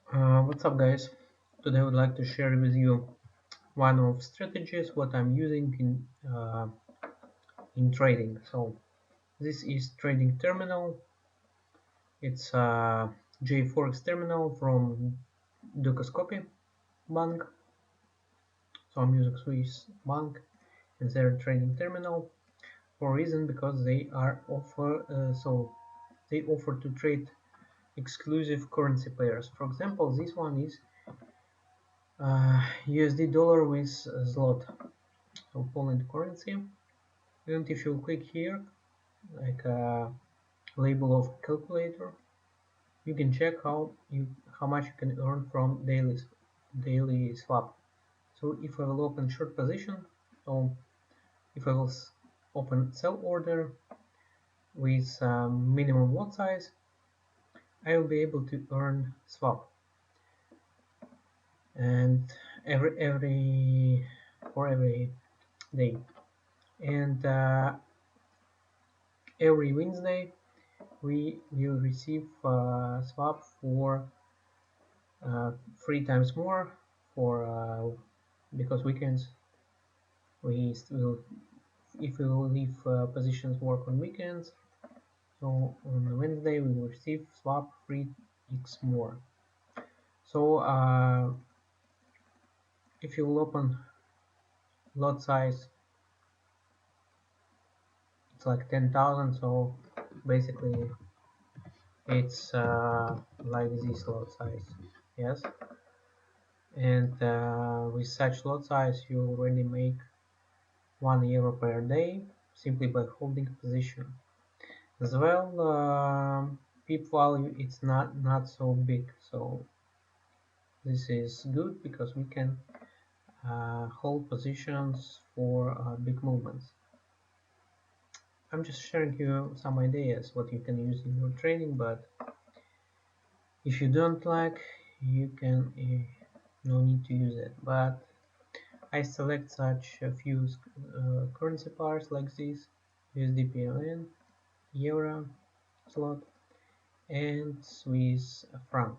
What's up, guys? Today I would like to share with you one of strategies what I'm using in trading. So this is trading terminal. It's a Forex terminal from Dukascopy bank. So I'm using Swiss bank and their trading terminal for a reason because they are offer to trade exclusive currency pairs. For example, this one is USD dollar with zloty. So Poland currency. And if you click here, like a label of calculator, you can check how much you can earn from daily swap. So if I will open short position, so if I will open sell order with minimum lot size, I will be able to earn swap, and every for every day, and every Wednesday we will receive swap for 3 times more for because weekends we will if we will leave positions work on weekends, so on Wednesday we will receive swap 3x more. So if you will open lot size, it's like 10,000, so basically it's like this lot size. Yes, and with such lot size you already make €1 per day simply by holding a position. As well, pip value it's not so big, so this is good because we can hold positions for big movements. I'm just sharing you some ideas what you can use in your trading, but if you don't like, you can no need to use it. But I select such a few currency pairs like this: USD PLN, Euro, slot, and Swiss franc.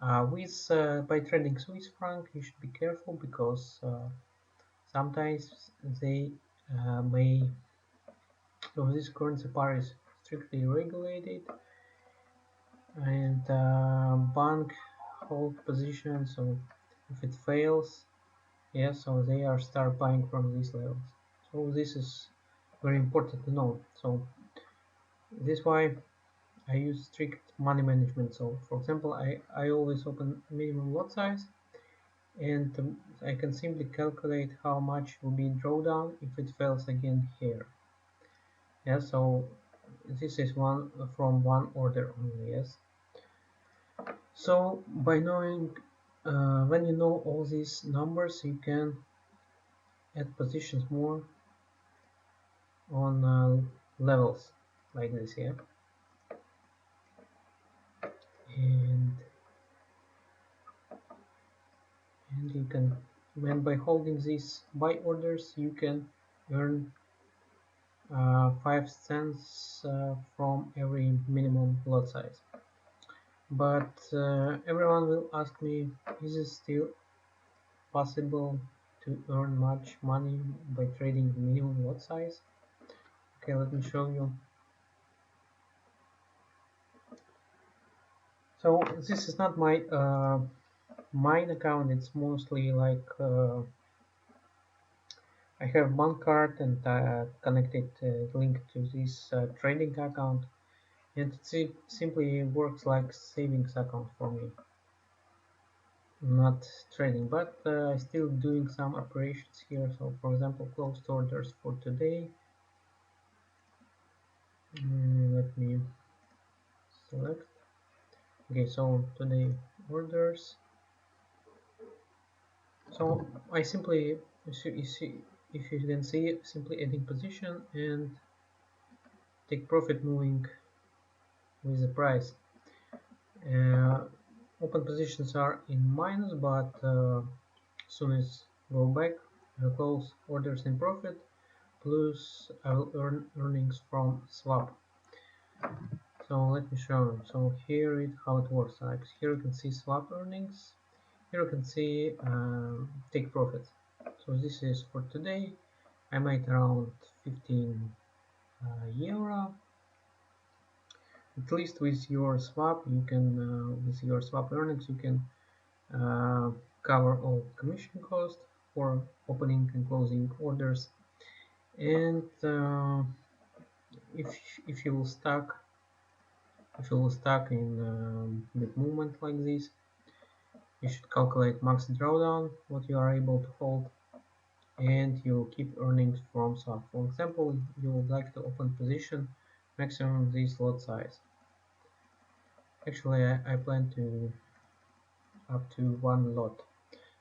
By trading Swiss franc, you should be careful because sometimes they may. So this currency pair is strictly regulated, and bank hold position. So if it fails, yeah, so they are start buying from these levels. So this is very important to know. So this is why I use strict money management. So for example, I always open minimum lot size, and I can simply calculate how much will be drawdown if it fails again here. Yeah, so this is one from one order only. Yes, so by knowing when you know all these numbers, you can add positions more on levels like this. Yeah, and you can, when by holding these buy orders, you can earn 5 cents from every minimum lot size. But everyone will ask me, is it still possible to earn much money by trading minimum lot size? Okay, let me show you. So this is not my mine account. It's mostly like I have bank card and connected link to this trading account, and it simply works like savings account for me, not trading, but still doing some operations here. So for example, closed orders for today. Let me select. Okay, so today orders. So I simply, if you can see, simply adding position and take profit moving with the price. Uh, Open positions are in minus, but soon as go back, I'll close orders in profit, plus I will earn earnings from swap. So let me show you. So here is how it works. Like here you can see swap earnings. Here you can see take profits. So this is for today. I made around 15 euro. At least with your swap, you can with your swap earnings, you can cover all commission cost for opening and closing orders. And if you will stuck in big movement like this, you should calculate max drawdown, what you are able to hold, and you keep earnings from swap. For example, you would like to open position maximum this lot size. Actually, I plan to up to one lot.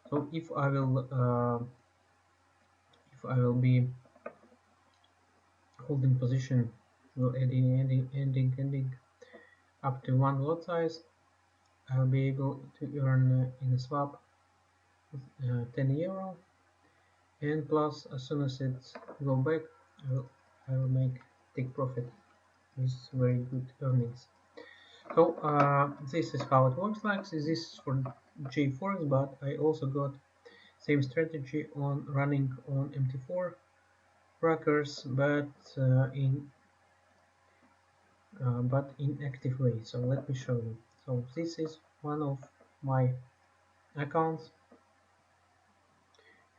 So if I will be holding position, will ending up to one lot size, I'll be able to earn in a swap 10 euro, and plus as soon as it go back, I will take profit with very good earnings. So this is how it works. Like this is for J4, but I also got same strategy on running on MT4 trackers, but in active way. So let me show you. So this is one of my accounts.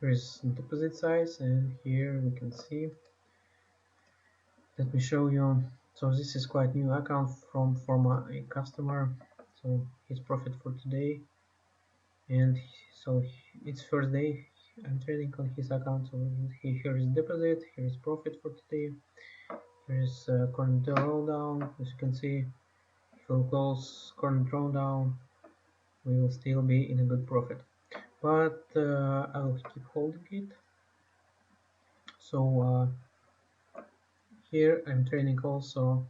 Here is deposit size, and here we can see. Let me show you. So this is quite new account from a customer. So his profit for today, and so it's first day I'm trading on his account. So here is deposit, here is profit for today. Here is current drawdown. As you can see, if we'll close current drawdown, we will still be in a good profit. But I will keep holding it. So here I'm trading also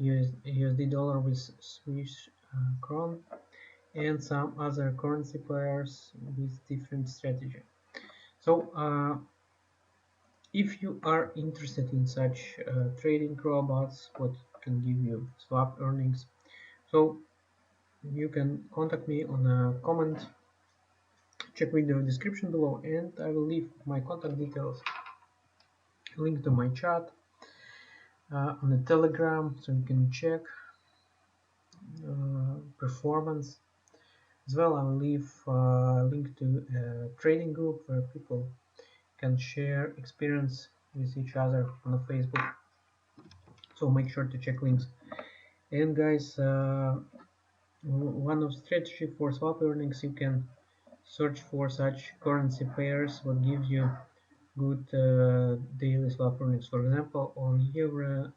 USD dollar with Swiss kron and some other currency pairs with different strategy. So if you are interested in such trading robots, what can give you swap earnings, so you can contact me on a comment. Check video description below, and I will leave my contact details, link to my chat on the Telegram, so you can check performance. As well, I will leave a link to a trading group where people can share experience with each other on the Facebook. So make sure to check links. And guys, one of strategy for swap earnings, you can search for such currency pairs what gives you good daily swap earnings. For example, on euro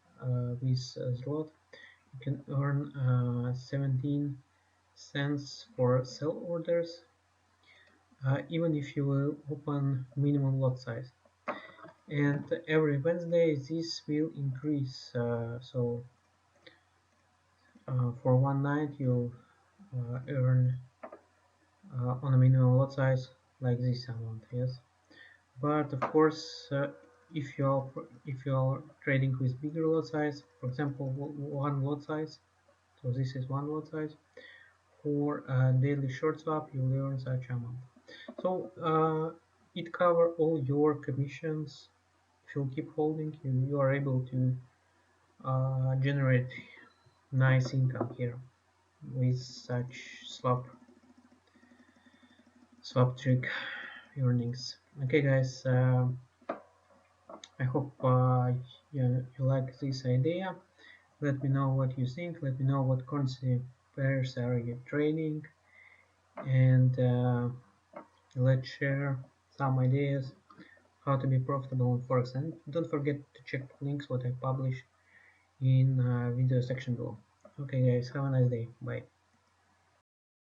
with zloty, you can earn 17 cents for sell orders, even if you will open minimum lot size. And every Wednesday this will increase. So for one night you'll earn on a minimum lot size like this amount. Yes, but of course if you're trading with bigger lot size, for example one lot size, so this is one lot size, for a daily short swap you will earn such amount. So it cover all your commissions. If you keep holding, you are able to generate nice income here with such swap trick earnings. Okay guys, I hope you like this idea. Let me know what you think. Let me know what currency pairs are you trading, and let's share some ideas how to be profitable in Forex. And don't forget to check the links what I published in video section below. Okay guys, have a nice day. Bye.